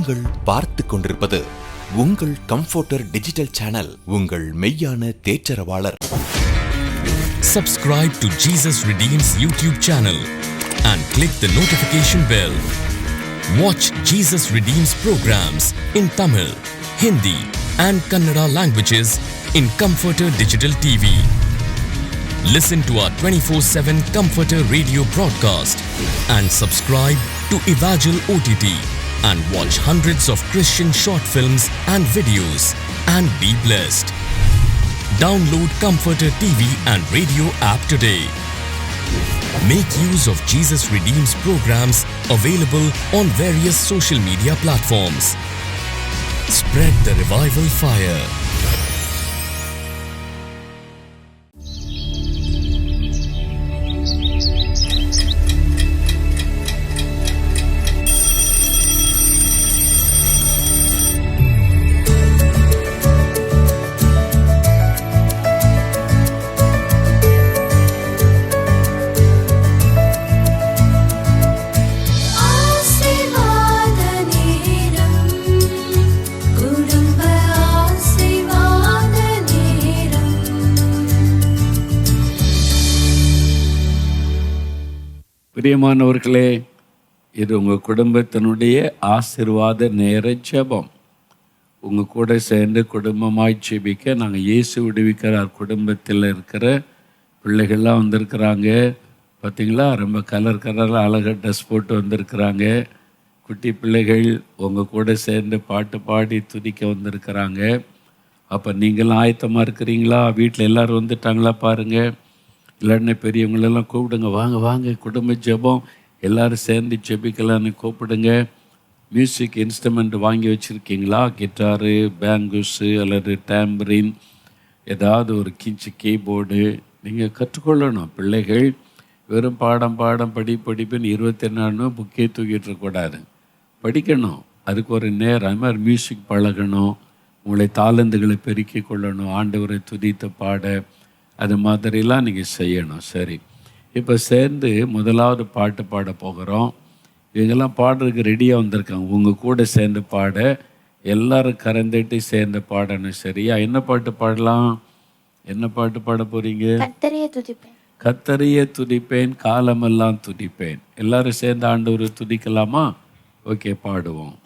நீங்கள் பார்த்து கொண்டிருப்பது உங்கள் கம்ஃபர்டர் டிஜிட்டல் சேனல், உங்கள் மெய்யான தேற்றரவாளர். Subscribe to Jesus Redeems YouTube channel and click the notification bell. Watch Jesus Redeems programs in Tamil, Hindi and Kannada languages in Comforter Digital TV. Listen to our 24/7 Comforter radio broadcast and subscribe to Evangel OTT and watch hundreds of Christian short films and videos and be blessed. Download Comforter TV and radio app today. Make use of Jesus Redeems programs available on various social media platforms. Spread the revival fire. பிரியமானவர்களே, இது உங்கள் குடும்பத்தினுடைய ஆசீர்வாத நேர ஜெபம். உங்கள் கூட சேர்ந்து குடும்பமாய் ஜெபிக்க நாங்கள் இயேசு விடுவிக்கிறார் குடும்பத்தில் இருக்கிற பிள்ளைகள்லாம் வந்திருக்கிறாங்க. பார்த்திங்களா, ரொம்ப கலராக அழகாக ட்ரெஸ் போட்டு வந்திருக்கிறாங்க. குட்டி பிள்ளைகள் உங்கள் கூட சேர்ந்து பாட்டு பாடி துதிக்க வந்திருக்கிறாங்க. அப்போ நீங்களாம் ஆயத்தமாக இருக்கிறீங்களா? வீட்டில் எல்லோரும் வந்துட்டாங்களா பாருங்கள். இல்லைன்னா பெரியவங்களெல்லாம் கூப்பிடுங்க, வாங்க வாங்க குடும்ப ஜெபம், எல்லோரும் சேர்ந்து ஜெபிக்கலான்னு கூப்பிடுங்க. மியூசிக் இன்ஸ்ட்ருமெண்ட் வாங்கி வச்சுருக்கீங்களா? கிட்டாரு, பேங்குஸு அல்லது டேம்பரின், ஏதாவது ஒரு கீபோர்டு நீங்கள் கற்றுக்கொள்ளணும். பிள்ளைகள் வெறும் பாடம் படிப்புன்னு 24 புக்கே தூக்கிட்டு இருக்கக்கூடாது, படிக்கணும். அதுக்கு ஒரு நேரம். அது மாதிரி மியூசிக் பழகணும், உங்களை தாளந்துகளை பெருக்கிக் கொள்ளணும், ஆண்டவரை துதித்து பாட, அது மாதிரிலாம் நீங்கள் செய்யணும். சரி, இப்போ சேர்ந்து முதலாவது பாட்டு பாட போகிறோம். இவங்கெல்லாம் பாடுறதுக்கு ரெடியாக வந்திருக்காங்க. உங்கள் கூட சேர்ந்து பாட எல்லோரும் கறந்துட்டு சேர்ந்து பாடணும். சரியா? என்ன பாட்டு பாடலாம்? என்ன பாட்டு பாட போகிறீங்க? கர்த்தரையே துதிப்பேன் காலமெல்லாம் துதிப்பேன். எல்லாரும் சேர்ந்து ஆண்டவரை துதிக்கலாமா? ஓகே, பாடுவோம்.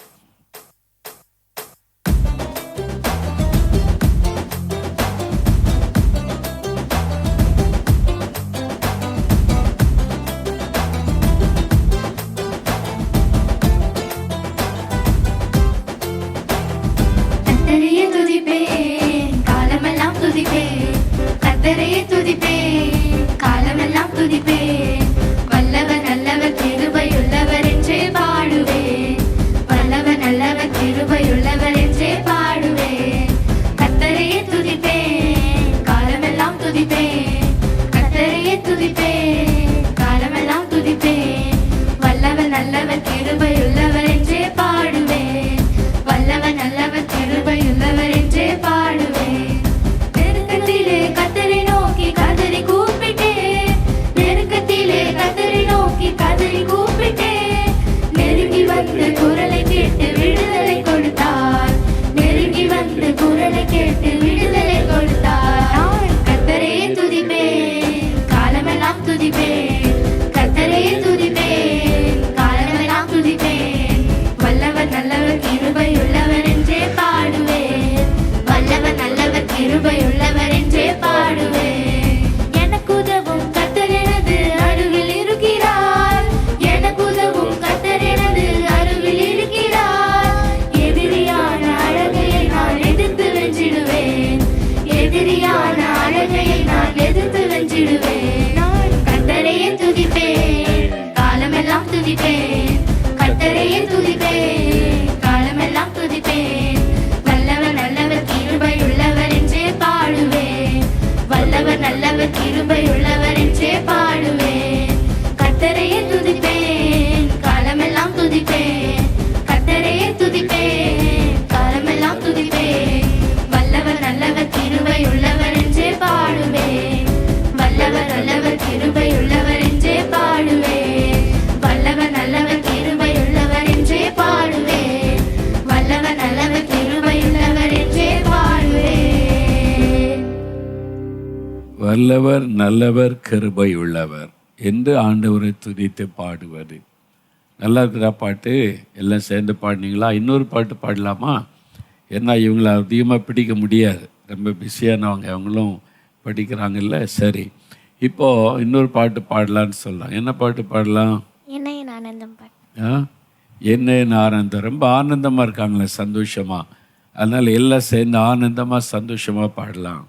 வல்லவர், நல்லவர், கிருபை உள்ளவர் என்று ஆண்டவரை துதித்து பாடுவது. நல்லா இருக்கிற பாட்டு எல்லாம் சேர்ந்து பாடினீங்களா? இன்னொரு பாட்டு பாடலாமா? ஏன்னா இவங்களை அதிகமாக பிடிக்க முடியாது, ரொம்ப பிஸியானவங்க, அவங்களும் படிக்கிறாங்கல்ல. சரி, இப்போது இன்னொரு பாட்டு பாடலான்னு சொல்லலாம். என்ன பாட்டு பாடலாம்? என்ன ஆனந்தம் பாட்டு. என்ன ஆனந்தம். ரொம்ப ஆனந்தமாக இருக்காங்களே, சந்தோஷமாக. அதனால் எல்லாம் சேர்ந்து ஆனந்தமாக சந்தோஷமாக பாடலாம்.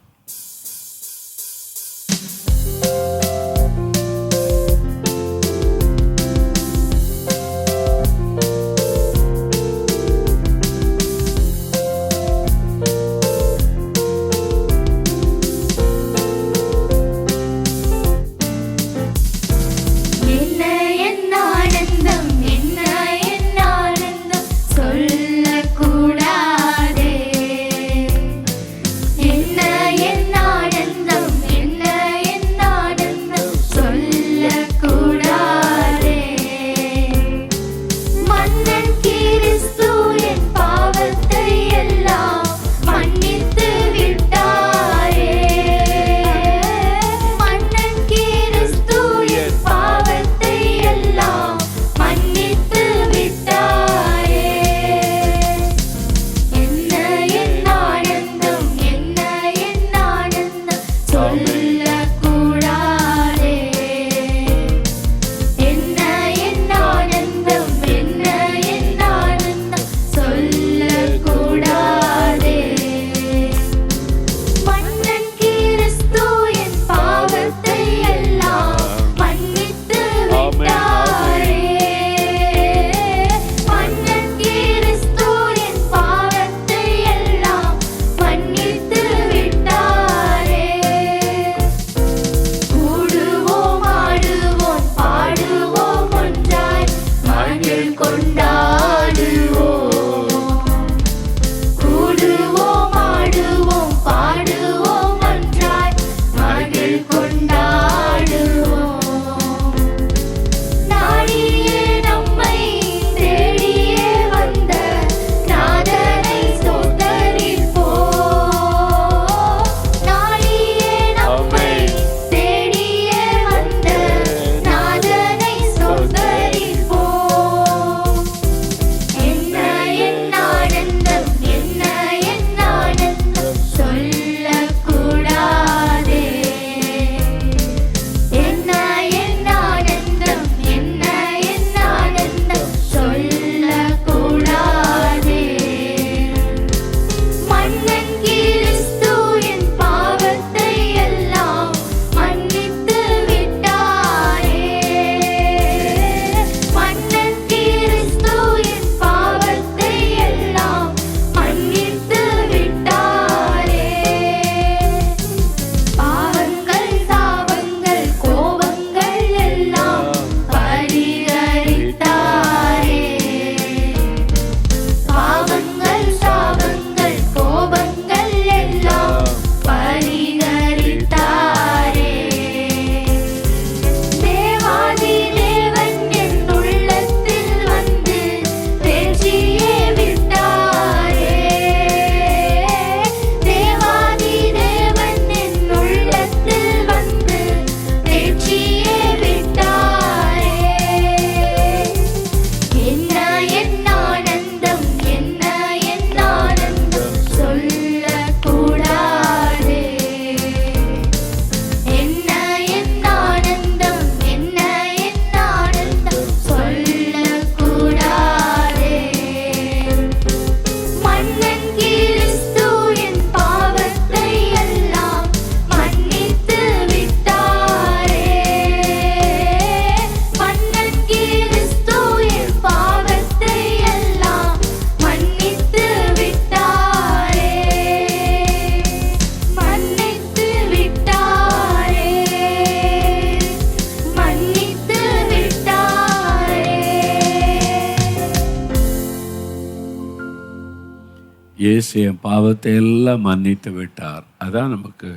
இயேசு என் பாவத்தை எல்லாம் மன்னித்து விட்டார். அதான் நமக்கு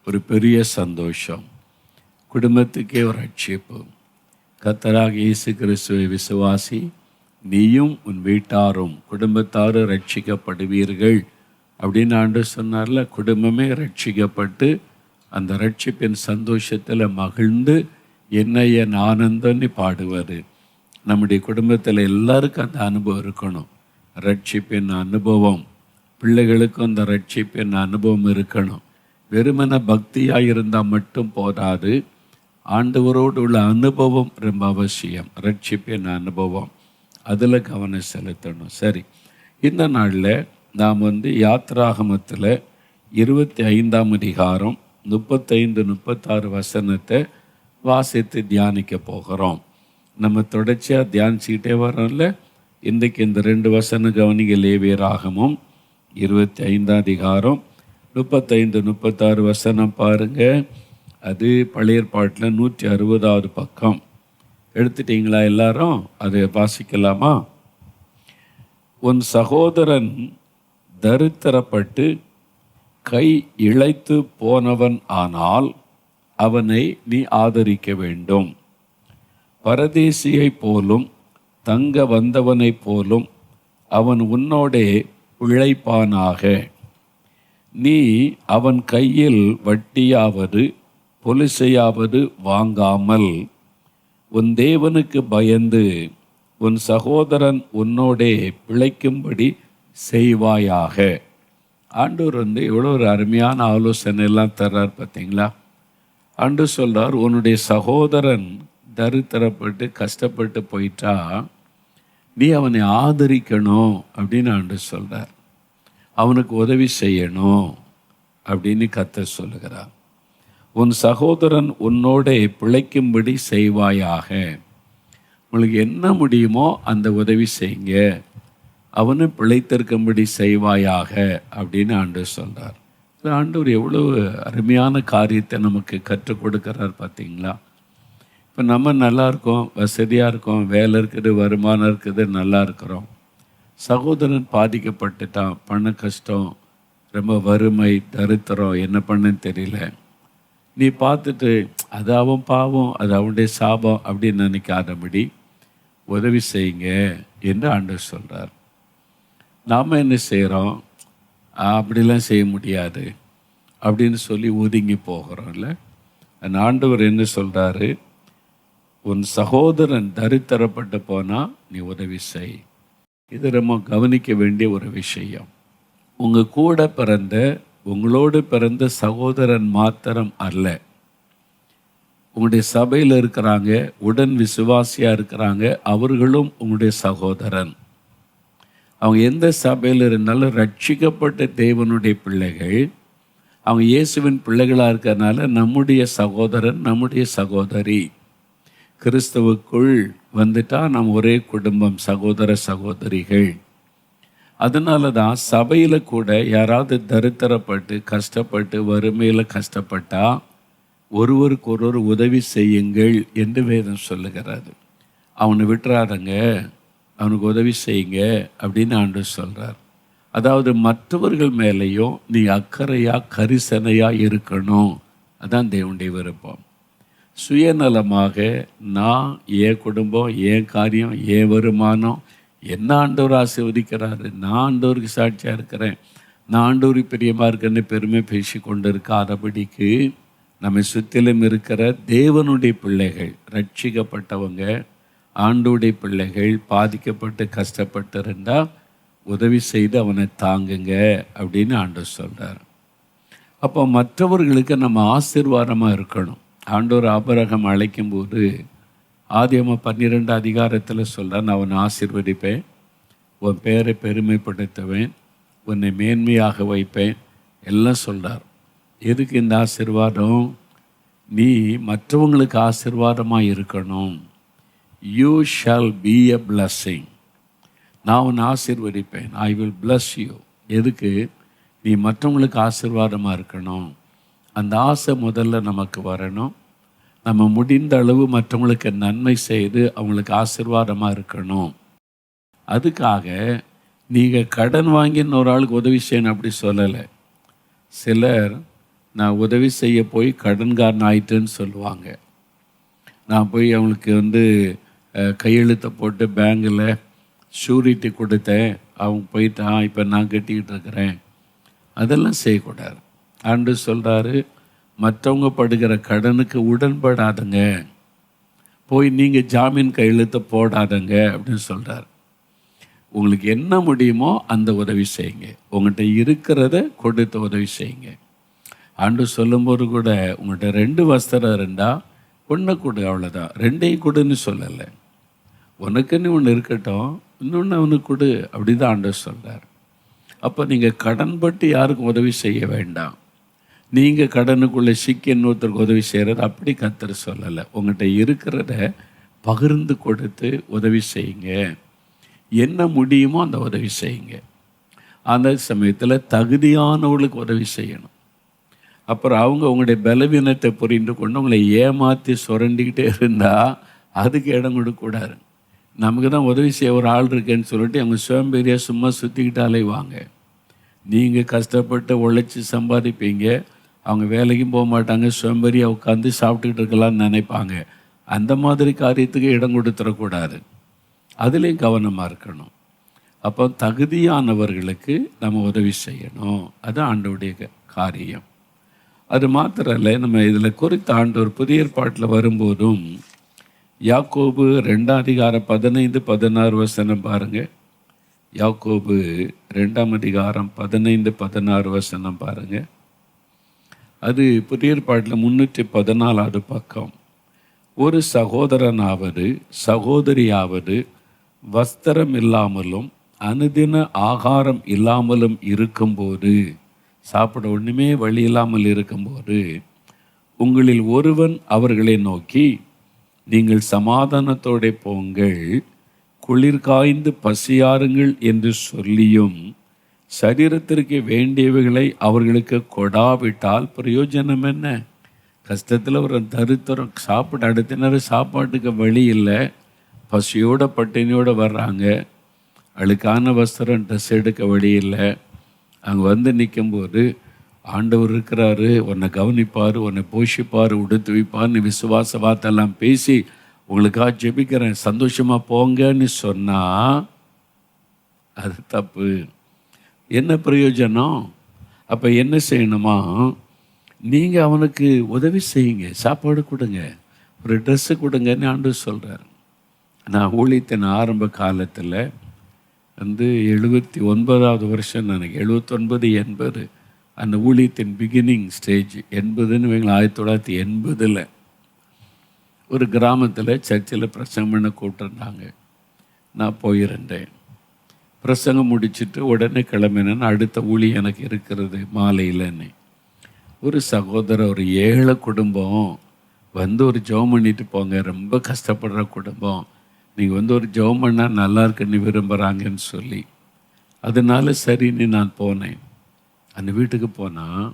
ஒரு பெரிய சந்தோஷம். குடும்பத்துக்கே ஒரு ரட்சிப்பு. கர்த்தராக இயேசு கிறிஸ்துவை விசுவாசி, நீயும் உன் வீட்டாரும் குடும்பத்தாரும் ரட்சிக்கப்படுவீர்கள் அப்படின்னு ஆண்டவர் சொன்னார்ல. குடும்பமே ரட்சிக்கப்பட்டு அந்த ரட்சிப்பின் சந்தோஷத்தில் மகிழ்ந்து என்ன என் ஆனந்தம்னு பாடுவார். நம்முடைய குடும்பத்தில் எல்லாருக்கும் அந்த அனுபவம் இருக்கணும். ரட்சிப்பின் அனுபவம், பிள்ளைகளுக்கும் அந்த ரட்சிப்பின் அனுபவம் இருக்கணும். வெறுமன பக்தியாக இருந்தால் மட்டும் போதாது, ஆண்டவரோடு உள்ள அனுபவம் ரொம்ப அவசியம். ரட்சிப்பின் அனுபவம், அதில் கவனம் செலுத்தணும். சரி, இந்த நாளில் நாம் யாத்ராகமத்தில் 25ஆம் அதிகாரம் 35-36 வசனத்தை வாசித்து தியானிக்க போகிறோம். நம்ம தொடர்ச்சியாக தியானிச்சுக்கிட்டே வரோம்ல. இன்றைக்கு இந்த 2 வசனம் கவனிக்க. லேவியராகமும் 25ஆம் அதிகாரம் 35-36 வசனம் பாருங்கள். அது பழைய ஏற்பாட்டில் 160வது பக்கம். எடுத்துட்டீங்களா எல்லாரும்? அதை வாசிக்கலாமா? உன் சகோதரன் தரித்திரப்பட்டு கை இழைத்து போனவன் ஆனால் அவனை நீ ஆதரிக்க வேண்டும். பரதேசியைப் போலும் தங்க வந்தவனைப் போலும் அவன் உன்னோடே பிழைப்பானாக. நீ அவன் கையில் வட்டியாவது பொலிசையாவது வாங்காமல் உன் தேவனுக்கு பயந்து உன் சகோதரன் உன்னோடே பிழைக்கும்படி செய்வாயாக. ஆண்டவர் எவ்வளோ ஒரு அருமையான ஆலோசனை எல்லாம் தர்றார் பார்த்தீங்களா? ஆண்டவர் சொல்கிறார், உன்னுடைய சகோதரன் தரித்திரப்பட்டு கஷ்டப்பட்டு போயிட்டா நீ அவனை ஆதரிக்கணும் அப்படின்னு ஆண்டவர் சொல்கிறார். அவனுக்கு உதவி செய்யணும் அப்படின்னு கர்த்தர் சொல்லுகிறார். உன் சகோதரன் உன்னோடே பிழைக்கும்படி செய்வாயாக. உங்களுக்கு என்ன முடியுமோ அந்த உதவி செய்யுங்க, அவனு பிழைத்திருக்கும்படி செய்வாயாக அப்படின்னு ஆண்டவர் சொல்கிறார். ஆண்டவர் எவ்வளோ அருமையான காரியத்தை நமக்கு கற்றுக் கொடுக்குறார் பார்த்தீங்களா? இப்போ நம்ம நல்லா இருக்கோம், வசதியாக இருக்கோம், வேலை இருக்குது, வருமானம் இருக்குது, நல்லா இருக்கிறோம். சகோதரன் பாதிக்கப்பட்டுட்டான், பண கஷ்டம், ரொம்ப வறுமை, தரித்திரம், என்ன பண்ணுன்னு தெரியல. நீ பார்த்துட்டு அது அவன் பாவம், அது அவனுடைய சாபம் அப்படின்னு நினைக்காதபடி உதவி செய்யுங்க என்று ஆண்டவர் சொல்கிறார். நாம் என்ன செய்கிறோம்? அப்படிலாம் செய்ய முடியாது அப்படின்னு சொல்லி ஒதுங்கி போகிறோம்ல. அந்த ஆண்டவர் என்ன சொல்கிறாரு? உன் சகோதரன் தரித்திரப்பட்டு போனால் நீ உதவி செய். இது ரொம்ப கவனிக்க வேண்டிய ஒரு விஷயம். உங்கள் கூட பிறந்த, உங்களோடு பிறந்த சகோதரன் மாத்திரம் அல்ல, உங்களுடைய சபையில் இருக்கிறாங்க, உடன் விசுவாசியாக இருக்கிறாங்க, அவர்களும் உங்களுடைய சகோதரன். அவங்க எந்த சபையில் இருந்தாலும் ரட்சிக்கப்பட்ட தேவனுடைய பிள்ளைகள். அவங்க இயேசுவின் பிள்ளைகளாக இருக்கிறதுனால நம்முடைய சகோதரன், நம்முடைய சகோதரி. கிறிஸ்துவுக்குள் வந்துட்டால் நாம் ஒரே குடும்பம், சகோதர சகோதரிகள். அதனால தான் சபையில் கூட யாராவது தரித்திரப்பட்டு கஷ்டப்பட்டு வறுமையில் கஷ்டப்பட்டா ஒருவருக்கு ஒருவர் உதவி செய்யுங்கள் என்று வேதம் சொல்லுகிறது. அவனை விட்டுறாதங்க, அவனுக்கு உதவி செய்யுங்க அப்படின்னு ஆண்டவர் சொல்கிறார். அதாவது மற்றவர்கள் மேலேயும் நீ அக்கறையாக கரிசனையாக இருக்கணும். அதான் தேவனுடைய விருப்பம். சுயநலமாக நான், என் குடும்பம், என் காரியம், என் வருமானம், என்ன ஆண்டவர் ஆசீர்வதிக்கிறாரு, நான் ஆண்டவருக்கு சாட்சியாக இருக்கிறேன், நான் ஆண்டவருக்கு பிரியமாக இருக்கேன்னு பெருமை பேசி கொண்டு இருக்காதபடிக்கு நம்மை சுற்றிலும் இருக்கிற தேவனுடைய பிள்ளைகள், ரட்சிக்கப்பட்டவங்க, ஆண்டவருடைய பிள்ளைகள் பாதிக்கப்பட்டு கஷ்டப்பட்டு இருந்தால் உதவி செய்து அவனை தாங்குங்க அப்படின்னு ஆண்டவர் சொல்கிறார். அப்போ மற்றவர்களுக்கு நம்ம ஆசீர்வாதமாக இருக்கணும். ஆண்டவர் ஆபிரகாம் அழைக்கும்போது ஆதியாகமம் 12 அதிகாரத்தில் சொல்கிறார், நான் அவனை ஆசீர்வதிப்பேன், உன் பேரை பெருமைப்படுத்துவேன், உன்னை மேன்மையாக வைப்பேன் எல்லாம் சொல்கிறார். எதுக்கு இந்த ஆசீர்வாதம்? நீ மற்றவங்களுக்கு ஆசீர்வாதமாக இருக்கணும். You shall be a blessing. நான் உன்னை ஆசீர்வதிப்பேன், ஐ வில் பிளஸ் யூ. எதுக்கு? நீ மற்றவங்களுக்கு ஆசீர்வாதமாக இருக்கணும். அந்த ஆசை முதல்ல நமக்கு வரணும். நம்ம முடிந்த அளவு மற்றவங்களுக்கு நன்மை செய்து அவங்களுக்கு ஆசீர்வாதமாக இருக்கணும். அதுக்காக நீங்கள் கடன் வாங்கி இன்னொரு ஆளுக்கு உதவி செய்யணும் அப்படி சொல்லலை. சிலர் நான் உதவி செய்ய போய் கடன்காரன் ஆயிட்டேன்னு சொல்லுவாங்க. நான் போய் அவங்களுக்கு கையெழுத்தை போட்டு பேங்கில் ஷூரிட்டி கொடுத்தேன், அவங்க போயிட்டான், இப்போ நான் கட்டிக்கிட்டு இருக்கிறேன். அதெல்லாம் செய்யக்கூடாது. ஆண்டு சொல்கிறாரு, மற்றவங்க படுகிற கடனுக்கு உடன்படாதங்க, போய் நீங்கள் ஜாமீன் கையெழுத்து போடாதங்க அப்படின்னு சொல்கிறார். உங்களுக்கு என்ன முடியுமோ அந்த உதவி செய்யுங்க, உங்கள்கிட்ட இருக்கிறத கொடுத்து உதவி செய்யுங்க. ஆண்டு சொல்லும்போது கூட உங்கள்கிட்ட 2 வஸ்திரம் இருந்தால் ஒன்று கொடு, அவ்வளோதான். 2ஐயும் கொடுன்னு சொல்லலை. உனக்குன்னு ஒன்று இருக்கட்டும், இன்னொன்று அவனுக்கு கொடு, அப்படி தான் ஆண்டவர் சொல்கிறார். அப்போ நீங்கள் கடன்பட்டு யாருக்கும் உதவி செய்ய வேண்டாம். நீங்கள் கடனுக்குள்ளே சிக்கி இன்னொருத்தருக்கு உதவி செய்கிறது அப்படி கர்த்தர் சொல்லலை. உங்கள்கிட்ட இருக்கிறத பகிர்ந்து கொடுத்து உதவி செய்யுங்க. என்ன முடியுமோ அந்த உதவி செய்யுங்க. அந்த சமயத்தில் தகுதியானவர்களுக்கு உதவி செய்யணும். அப்புறம் அவங்க உங்களுடைய பலவீனத்தை புரிந்து கொண்டு உங்களை ஏமாற்றி சுரண்டிக்கிட்டே இருந்தால் அதுக்கு இடம் கொடுக்கக்கூடாது. நமக்கு தான் உதவி செய்ய ஒரு ஆள் இருக்கேன்னு சொல்லிட்டு அவங்க சோம்பேறியாக சும்மா சுற்றிக்கிட்டு அலைவாங்க. நீங்கள் கஷ்டப்பட்டு உழைச்சி சம்பாதிப்பீங்க, அவங்க வேலைக்கும் போக மாட்டாங்க, சோம்பேறியாக உட்காந்து சாப்பிட்டுக்கிட்டு இருக்கலாம்னு நினைப்பாங்க. அந்த மாதிரி காரியத்துக்கு இடம் கொடுத்துடக்கூடாது. அதுலேயும் கவனமாக இருக்கணும். அப்போ தகுதியானவர்களுக்கு நம்ம உதவி செய்யணும். அது ஆண்டவருடைய காரியம். அது மாத்திரம் இல்லை, நம்ம இதில் குறித்த ஆண்டவர் புதிய ஏற்பாட்டில் வரும்போதும் யாக்கோபு 2:15-16 பாருங்கள். யாக்கோபு 2:15-16 பாருங்கள். அது புதிய ஏற்பாட்டில் 314 பக்கம். ஒரு சகோதரனாவது சகோதரியாவது வஸ்திரம் இல்லாமலும் அனுதின ஆகாரம் இல்லாமலும் இருக்கும்போது, சாப்பிட ஒன்றுமே வழி இல்லாமல் இருக்கும்போது, உங்களில் ஒருவன் அவர்களை நோக்கி, நீங்கள் சமாதானத்தோടെ போங்கள், குளிர் காய்ந்து பசியாருங்கள் என்று சொல்லியும் சரீரத்திற்கு வேண்டியவைகளை அவர்களுக்கு கொடாவிட்டால் பிரயோஜனம் என்ன? கஷ்டத்தில் ஒரு தருத்தரம், சாப்பிட அடுத்த நேரம் சாப்பாட்டுக்கு வழி இல்லை, பசியோட பட்டினியோடு வர்றாங்க, அழுக்கான வஸ்திரம் ட்ரெஸ் எடுக்க வழி இல்லை. அங்கே வந்து நிற்கும்போது ஆண்டவர் இருக்கிறாரு, உன்னை கவனிப்பார், உன்னை போஷிப்பார், உடுத்து வைப்பார்னு விசுவாச வார்த்தையெல்லாம் பேசி உங்களுக்காக ஜெபிக்கிறேன், சந்தோஷமாக போங்கன்னு சொன்னால் அது தப்பு. என்ன பிரயோஜனம்? அப்போ என்ன செய்யணுமா? நீங்கள் அவனுக்கு உதவி செய்யுங்க, சாப்பாடு கொடுங்க, ஒரு ட்ரெஸ்ஸு கொடுங்கன்னு ஆண்டவர் சொல்கிறார். நான் ஊழியத்தின் ஆரம்ப காலத்தில் 79வது வருஷம் நினைக்கிறேன், 79-80 அந்த ஊழியத்தின் பிகினிங் ஸ்டேஜ் 80ன்னு வைங்களேன். 1980 ஒரு கிராமத்தில் சர்ச்சில் பிரசங்கம் பண்ண கூப்பிட்டுருந்தாங்க. நான் போயிருந்தேன். பிரசங்கம் முடிச்சுட்டு உடனே கிளம்பினேன்னு அடுத்த ஊழியம் எனக்கு இருக்கிறது மாலையில்னு. ஒரு சகோதரர், ஒரு ஏழை குடும்பம் வந்து ஒரு ஜெபம் பண்ணிட்டு போங்க, ரொம்ப கஷ்டப்படுற குடும்பம், நீங்கள் வந்து ஒரு ஜெபம் பண்ணால் நல்லா இருக்குன்னு விரும்புகிறாங்கன்னு சொல்லி, அதனால சரின்னு நான் போனேன். அந்த வீட்டுக்கு போனால்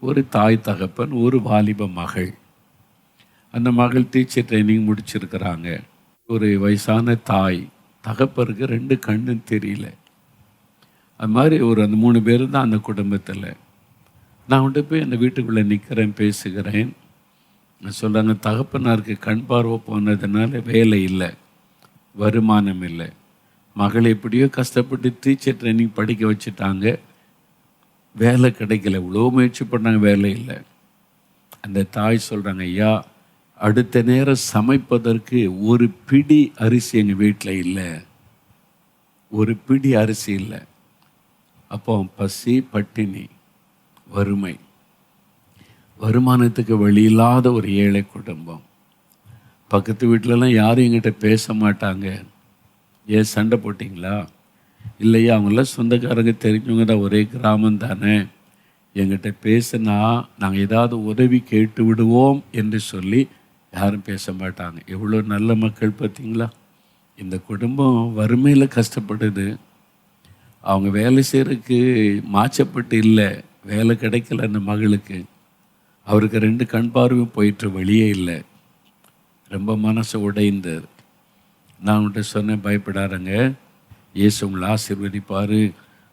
ஒரு தாய் தகப்பன், ஒரு வாலிப மகள். அந்த மகள் டீச்சர் ட்ரைனிங் முடிச்சிருக்கிறாங்க. ஒரு வயசான தாய், தகப்பருக்கு 2 கண்ணும் தெரியல. அது மாதிரி அந்த 3 பேர் தான் அந்த குடும்பத்தில். நான் கொண்டு போய் அந்த வீட்டுக்குள்ளே நிற்கிறேன், பேசுகிறேன். சொல்கிறாங்க, தகப்பனாருக்கு கண் பார்வை போனதுனால வேலை இல்லை, வருமானம் இல்லை. மகளை எப்படியோ கஷ்டப்பட்டு டீச்சர் ட்ரைனிங் படிக்க வச்சுட்டாங்க, வேலை கிடைக்கல, இவ்வளோ முயற்சி பண்ணாங்க, வேலை இல்லை. அந்த தாய் சொல்கிறாங்க, ஐயா அடுத்த நேரம் சமைப்பதற்கு ஒரு பிடி அரிசி எங்கள் வீட்டில் இல்லை, ஒரு பிடி அரிசி இல்லை. அப்போ பசி, பட்டினி, வறுமை, வருமானத்துக்கு வழி இல்லாத ஒரு ஏழை குடும்பம். பக்கத்து வீட்டிலலாம் யாரும் எங்கிட்ட பேச மாட்டாங்க. ஏன் சண்டை போட்டிங்களா? இல்லையா, அவங்களாம் சொந்தக்காரங்க தெரிஞ்சவங்க தான், ஒரே கிராமம் தானே, எங்கிட்ட பேசுனா நாங்கள் ஏதாவது உதவி கேட்டு விடுவோம் என்று சொல்லி யாரும் பேச மாட்டாங்க. எவ்வளோ நல்ல மக்கள் பார்த்தீங்களா? இந்த குடும்பம் வறுமையில் கஷ்டப்படுது. அவங்க வேலை செய்கிறதுக்கு மாச்சப்பட்டு இல்லை, வேலை கிடைக்கல அந்த மகளுக்கு. அவருக்கு 2 கண் பார்வையும் போயிட்டு வழியே இல்லை. ரொம்ப மனசு உடைந்தது. நான் உங்கள்கிட்ட சொன்னேன், பயப்படாதங்க, இயேசு உங்களை ஆசீர்வதிப்பார்.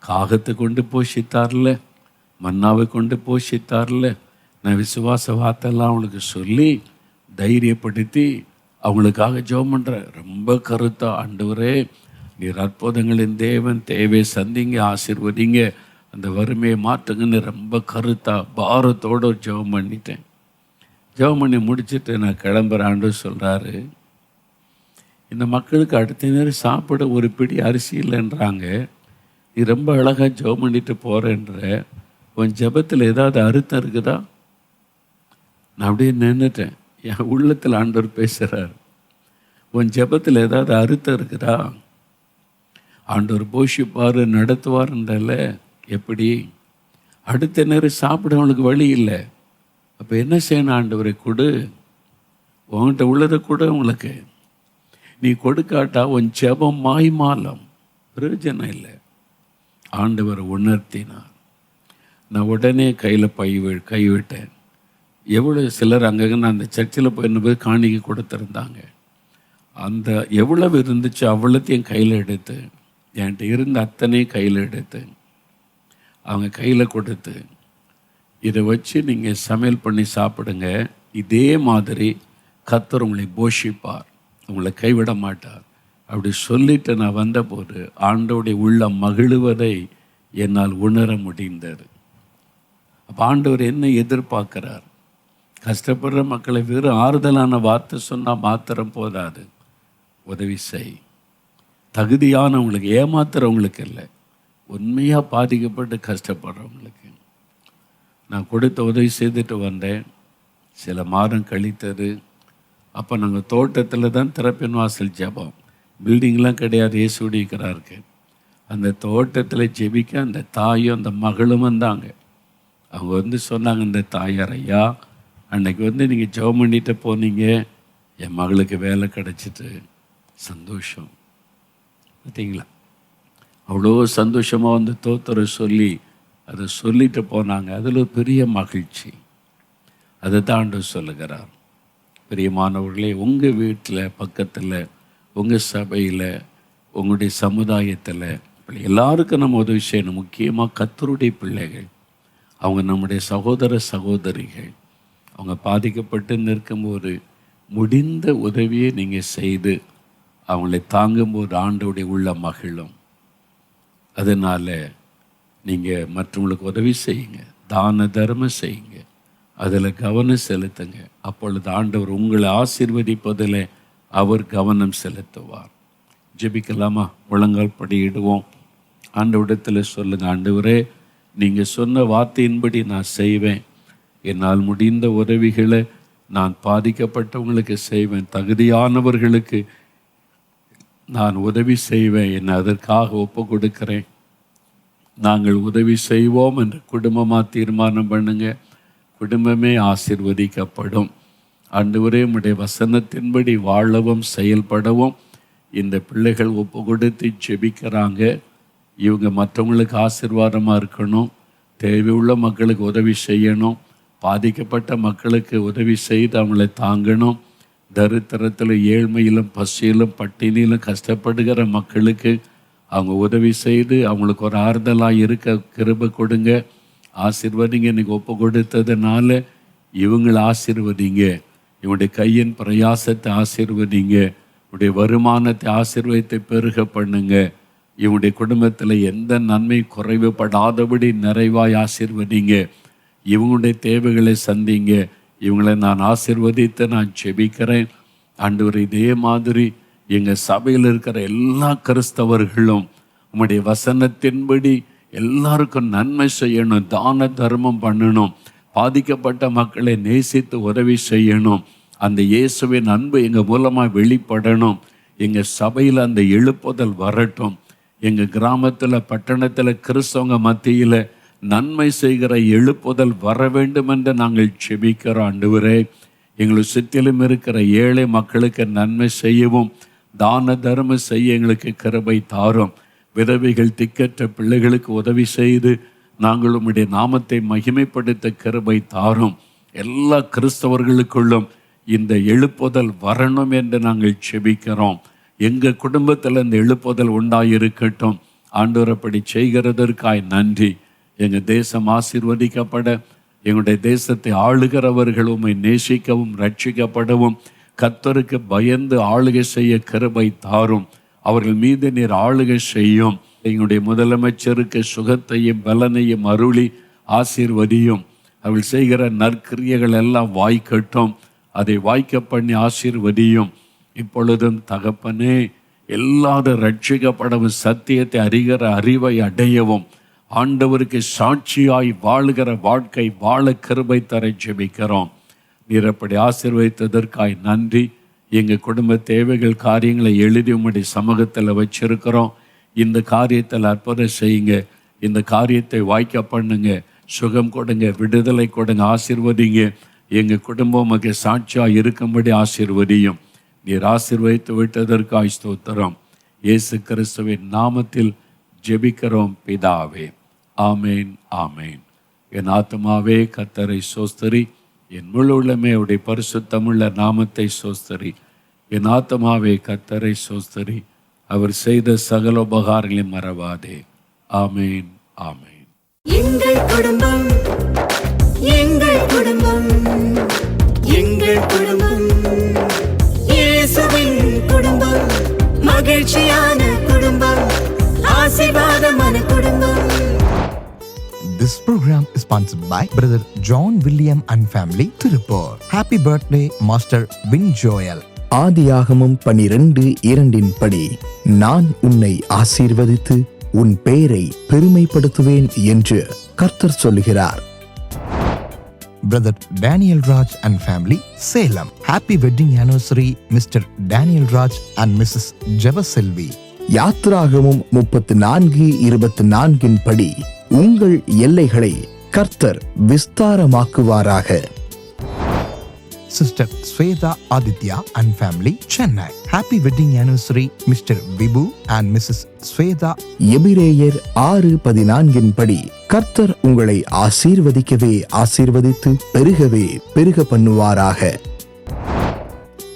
காகத்தை கொண்டு போஷித்தார்ல, மன்னாவை கொண்டு போஷித்தார்ல, நான் விசுவாச வார்த்தைலாம் அவங்களுக்கு சொல்லி தைரியப்படுத்தி அவங்களுக்காக ஜெபம் பண்ணுறேன். ரொம்ப கருத்தாக, ஆண்டவரே நீர் அற்புதங்களின் தேவன், தேவை சந்திங்க, ஆசீர்வதிங்க, அந்த வறுமையை மாற்றுங்கன்னு ரொம்ப கருத்தாக பாரத்தோடு ஒரு ஜெபம் பண்ணிட்டேன். ஜெபம் பண்ணி முடிச்சுட்டு நான் கிளம்புறான்னு சொல்கிறாரு, இந்த மக்களுக்கு அடுத்த நேரம் சாப்பிட ஒரு பிடி அரிசி இல்லைன்றாங்க, நீ ரொம்ப அழகாக ஜெபம் பண்ணிட்டு போகிறேன்ற, உன் ஜெபத்தில் ஏதாவது அர்த்தம் இருக்குதா? நான் அப்படியே நின்றுட்டேன். என் உள்ளத்தில் ஆண்டவர் பேசுகிறார், உன் ஜெபத்தில் ஏதாவது அர்த்தம் இருக்குதா? ஆண்டவர் போஷிப்பார் நடத்துவார்ன்றல, எப்படி? அடுத்த நேரம் சாப்பிட அவனுக்கு வழி இல்லை. அப்போ என்ன செய்யணும்? ஆண்டவரை கொடு, உன்கிட்ட உள்ளதை கூட உங்களுக்கு. நீ கொடுக்காட்டா உன் ஜெபம் மாய்மாலம், பிரயோஜனம் இல்லை. ஆண்டவர் உணர்த்தினார். நான் உடனே கையில் கைவிட்டேன். எவ்வளோ சிலர் அங்கங்கே நான் அந்த சர்ச்சில் போயிருந்தபோது காணிக்கை கொடுத்துருந்தாங்க. அந்த எவ்வளவு இருந்துச்சு அவ்வளோத்தையும் கையில் எடுத்து, என்கிட்ட இருந்த அத்தனையும் கையில் எடுத்து அவங்க கையில் கொடுத்து, இதை வச்சு நீங்கள் சமையல் பண்ணி சாப்பிடுங்க, இதே மாதிரி கர்த்தர் உங்களை போஷிப்பார், உங்களை கைவிட மாட்டார் அப்படி சொல்லிட்டு நான் வந்தபோது ஆண்டவருடைய உள்ளம் மகிழுவதை என்னால் உணர முடிந்தது. அப்போ ஆண்டவர் என்ன எதிர்பார்க்கிறார்? கஷ்டப்படுற மக்களை வெறும் ஆறுதலான வார்த்தை சொன்னால் மாத்திரம் போதாது, உதவி செய். தகுதியானவங்களுக்கு, ஏமாத்துறவங்களுக்கு இல்லை, உண்மையாக பாதிக்கப்பட்டு கஷ்டப்படுறவங்களுக்கு. நான் கொடுத்த உதவி செய்துட்டு வந்தேன். சில மாதம் கழித்தது. அப்போ நாங்கள் தோட்டத்தில் தான் திறப்பின் வாசல் ஜெபம், பில்டிங்லாம் கிடையாது, இயேசுடிக்கிறாருக்கு. அந்த தோட்டத்தில் ஜெபிக்க அந்த தாயும் அந்த மகளும் வந்தாங்க. அவங்க வந்து சொன்னாங்க, இந்த தாயார், ஐயா அன்னைக்கு நீங்கள் ஜெபம் பண்ணிட்டு போனீங்க, என் மகளுக்கு வேலை கிடச்சிட்டு, சந்தோஷம். பார்த்தீங்களா? அவ்வளோ சந்தோஷமாக தோத்தரை சொல்லி அதை சொல்லிட்டு போனாங்க. அதில் ஒரு பெரிய மகிழ்ச்சி. அதை தான் ஆண்டவர் சொல்லுகிறார். பிரியமானவர்களே, உங்கள் வீட்டில் பக்கத்தில், உங்கள் சபையில், உங்களுடைய சமுதாயத்தில் எல்லாருக்கும் நம்ம உதவி செய்யணும். முக்கியமாக கர்த்தருடைய பிள்ளைகள், அவங்க நம்முடைய சகோதர சகோதரிகள், அவங்க பாதிக்கப்பட்டு நிற்கும்போது முடிந்த உதவியை நீங்கள் செய்து அவங்களை தாங்கும்போது ஆண்டவருடைய உள்ள மகிழும். அதனால் நீங்கள் மற்றவங்களுக்கு உதவி செய்யுங்க, தான தர்மம் செய்யுங்க, அதில் கவனம் செலுத்துங்க. அப்பொழுது ஆண்டவர் உங்களை ஆசீர்வதிப்பதில் அவர் கவனம் செலுத்துவார். ஜெபிக்கலாமா? முழங்கால் படியிடுவோம். ஆண்டவரிடத்தில் சொல்லுங்கள், ஆண்டவரே நீங்கள் சொன்ன வார்த்தையின்படி நான் செய்வேன், என்னால் முடிந்த உதவிகளை நான் பாதிக்கப்பட்டவங்களுக்கு செய்வேன், தகுதியானவர்களுக்கு நான் உதவி செய்வேன், என்னை அதற்காக ஒப்பு கொடுக்கிறேன். நாங்கள் உதவி செய்வோம் என்று குடும்பமாக தீர்மானம் பண்ணுங்க. குடும்பமே ஆசீர்வதிக்கப்படும். ஆண்டவரே, உம்முடைய வசனத்தின்படி வாழவும் செயல்படவும் இந்த பிள்ளைகள் ஒப்பு கொடுத்து ஜெபிக்கிறாங்க. இவங்க மற்றவங்களுக்கு ஆசீர்வாதமாக இருக்கணும், தேவையுள்ள மக்களுக்கு உதவி செய்யணும், பாதிக்கப்பட்ட மக்களுக்கு உதவி செய்து அவங்களை தாங்கணும். தரித்திரத்தில், ஏழ்மையிலும், பசியிலும், பட்டினியிலும் கஷ்டப்படுகிற மக்களுக்கு அவங்க உதவி செய்து அவங்களுக்கு ஒரு ஆறுதலாக இருக்க கிருபை கொடுங்க. ஆசீர்வதிங்க. இன்றைக்கி ஒப்பு கொடுத்ததுனால இவங்களை ஆசீர்வதிங்க. இவனுடைய கையின் பிரயாசத்தை ஆசீர்வதிங்க. இவனுடைய வருமானத்தை ஆசீர்வதித்து பெருக பண்ணுங்க. இவனுடைய குடும்பத்தில் எந்த நன்மை குறைவுபடாதபடி நிறைவாய் ஆசீர்வதிங்க. இவங்களுடைய தேவைகளை சந்திங்க. இவங்களை நான் ஆசீர்வதித்து நான் ஜெபிக்கிறேன். ஆண்டவர், இதே மாதிரி எங்கள் சபையில் இருக்கிற எல்லா கிறிஸ்தவர்களும் உம்முடைய வசனத்தின்படி எல்லாருக்கும் நன்மை செய்யணும், தான தர்மம் பண்ணணும், பாதிக்கப்பட்ட மக்களை நேசித்து உதவி செய்யணும். அந்த இயேசுவின் அன்பு எங்கள் மூலமாக வெளிப்படணும். எங்கள் சபையில் அந்த எழுப்புதல் வரட்டும். எங்கள் கிராமத்தில், பட்டணத்தில், கிறிஸ்தவங்க மத்தியில் நன்மை செய்கிற எழுப்புதல் வர வேண்டும் என்று நாங்கள் ஜெபிக்கிறோம். ஆண்டவரே, எங்களுக்கு சுற்றிலும் இருக்கிற ஏழை மக்களுக்கு நன்மை செய்யவும், தான தர்மம் செய்ய எங்களுக்கு கிருபை தாரும். விதவைகள், திக்கற்ற பிள்ளைகளுக்கு உதவி செய்து நாங்கள் உம்முடைய நாமத்தை மகிமைப்படுத்த கிருபை தாரும். எல்லா கிறிஸ்தவர்களுக்குள்ளும் இந்த எழுப்புதல் வரணும் என்று நாங்கள் ஜெபிக்கிறோம். எங்கள் குடும்பத்தில் இந்த எழுப்புதல் உண்டாயிருக்கட்டும். ஆண்டவர் அப்படி செய்கிறதற்காய் நன்றி. எங்கள் தேசம் ஆசீர்வதிக்கப்பட, எங்களுடைய தேசத்தை ஆளுகிறவர்கள் உம்மை நேசிக்கவும் ரட்சிக்கப்படவும் கர்த்தருக்கு பயந்து ஆளுகை செய்ய கிருபை தாரும். அவர்கள் மீது நீர் ஆளுகை செய்யும். எங்களுடைய முதலமைச்சருக்கு சுகத்தையும் பலனையும் அருளி ஆசீர்வதியும். அவள் செய்கிற நற்கிரியைகள் எல்லாம் வாய்க்கட்டும், அதை வாய்க்க பண்ணி ஆசீர்வதியும். இப்பொழுதும் தகப்பனே, எல்லாரும் ரட்சிக்கப்படவும் சத்தியத்தை அறிகிற அறிவை அடையவும் ஆண்டவருக்கு சாட்சியாய் வாழுகிற வாழ்க்கை வாழ கிருபை தர ஜெபிக்கிறோம். நீர் அப்படி ஆசீர்வதித்ததற்காய் நன்றி. எங்கள் குடும்ப தேவைகள் காரியங்களை எழுதி உம்முடைய சமூகத்தில் வச்சிருக்கிறோம். இந்த காரியத்தில் அற்புதம் செய்யுங்க, இந்த காரியத்தை வாய்க்க பண்ணுங்க, சுகம் கொடுங்க, விடுதலை கொடுங்க, ஆசீர்வதிங்க. எங்கள் குடும்பம் உமக்கு சாட்சியாக இருக்கும்படி ஆசீர்வதியும். நீர் ஆசீர்வதித்து விட்டதற்காய் ஸ்தோத்திரம். இயேசு கிறிஸ்துவின் நாமத்தில் ஜெபிக்கிறோம் பிதாவே. ஆமேன், ஆமேன். என் ஆத்துமாவே கர்த்தரை சோஸ்தரி, என் முழு உள்ளமே அவருடைய பரிசுத்தமுள்ள நாமத்தை சோஸ்தரி. என் ஆத்துமாவே கர்த்தரை சோஸ்தரி, அவர் செய்த சகல உபகாரங்களையும் மறவாதே. ஆமேன், ஆமேன். எங்கள் குடும்பம், எங்கள் குடும்பம், எங்கள் குடும்பம், இயேசுவின் குடும்பம், மகிழ்ச்சியான குடும்பம், ஆசீர்வாதமான குடும்பம். This program is sponsored by Brother John William and family, Tirupur. Happy birthday, Master Vin Joel. ஆதியாகமம் 12:2 படி, நான் உன்னை ஆசீர்வதித்து உன் பெயரை பெருமைப்படுத்துவேன் என்று கர்த்தர் சொல்லுகிறார். Brother Daniel Raj and family, Salem. Happy wedding anniversary, Mr. Daniel Raj and Mrs. Javaselvi. யாத்திராகமம் 34:24 படி, உங்கள் எல்லைகளை கர்த்தர் விஸ்தாரமாக்குவாராக. Sister Sweta Aditya and family, Chennai. Happy wedding anniversary, Mr. Vibu and Mrs. Sweta. எபிரேயர் 6:14 படி, கர்த்தர் உங்களை ஆசீர்வதிக்கவே ஆசீர்வதித்து பெருகவே பெருக பண்ணுவாராக.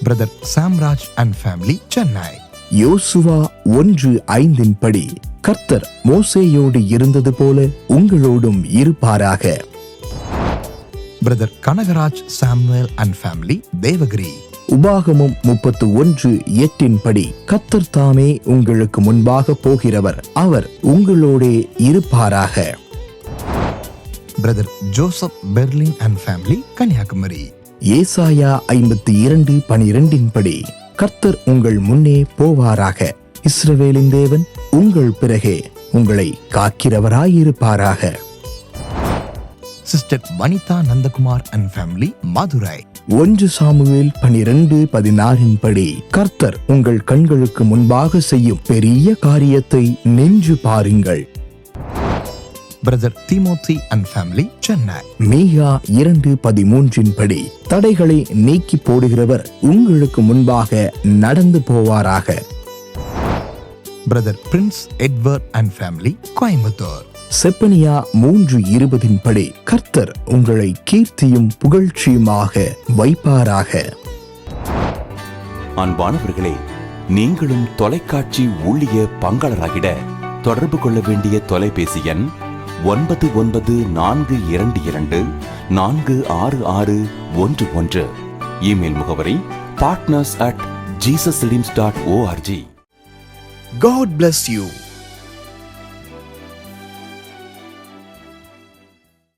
Brother Samraj and family, Chennai. யோசுவா 1:5 படி, கர்த்தர் மோசேயோடு இருந்தது போல உங்களோடும் இருப்பாராக. Brother Kanagaraj Samuel and family, Devagiri. உபாகமம் 31:8 படி, கர்த்தர் தாமே உங்களுக்கு முன்பாக போகிறவர், அவர் உங்களோடே இருப்பாராக. Brother Joseph Berlin and family, Kanyakumari. ஏசாயா 52:12 படி, கர்த்தர் உங்கள் முன்னே போவாராக, இஸ்ரவேலின் தேவன் உங்கள் பிறகே உங்களை காக்கிறவராயிருப்பாராக. Sister Vanitha Nandakumar and family, Madurai. 1 Samuel 12:16 படி, கர்த்தர் உங்கள் கண்களுக்கு முன்பாக செய்யும் பெரிய காரியத்தை நின்று பாருங்கள். Brother Timothy and family, Chennai. மீகா 2:13 படி, தடைகளை நீக்கி போடுகிறவர் உங்களுக்கு முன்பாக நடந்து போவாராக. Brother Prince Edward and family, Coimbatore. Zephaniah 3:20 படி, கர்த்தர் உங்களை கீர்த்தியும் புகழ்ச்சியுமாக வைப்பாராக. அன்பானவர்களே, நீங்களும் தொலைக்காட்சி ஊழிய பங்காளராகிட தொடர்பு கொள்ள வேண்டிய தொலைபேசி எண் 991222466611. இமெயில் முகவரி partners@jesuslimbs.org. God bless you.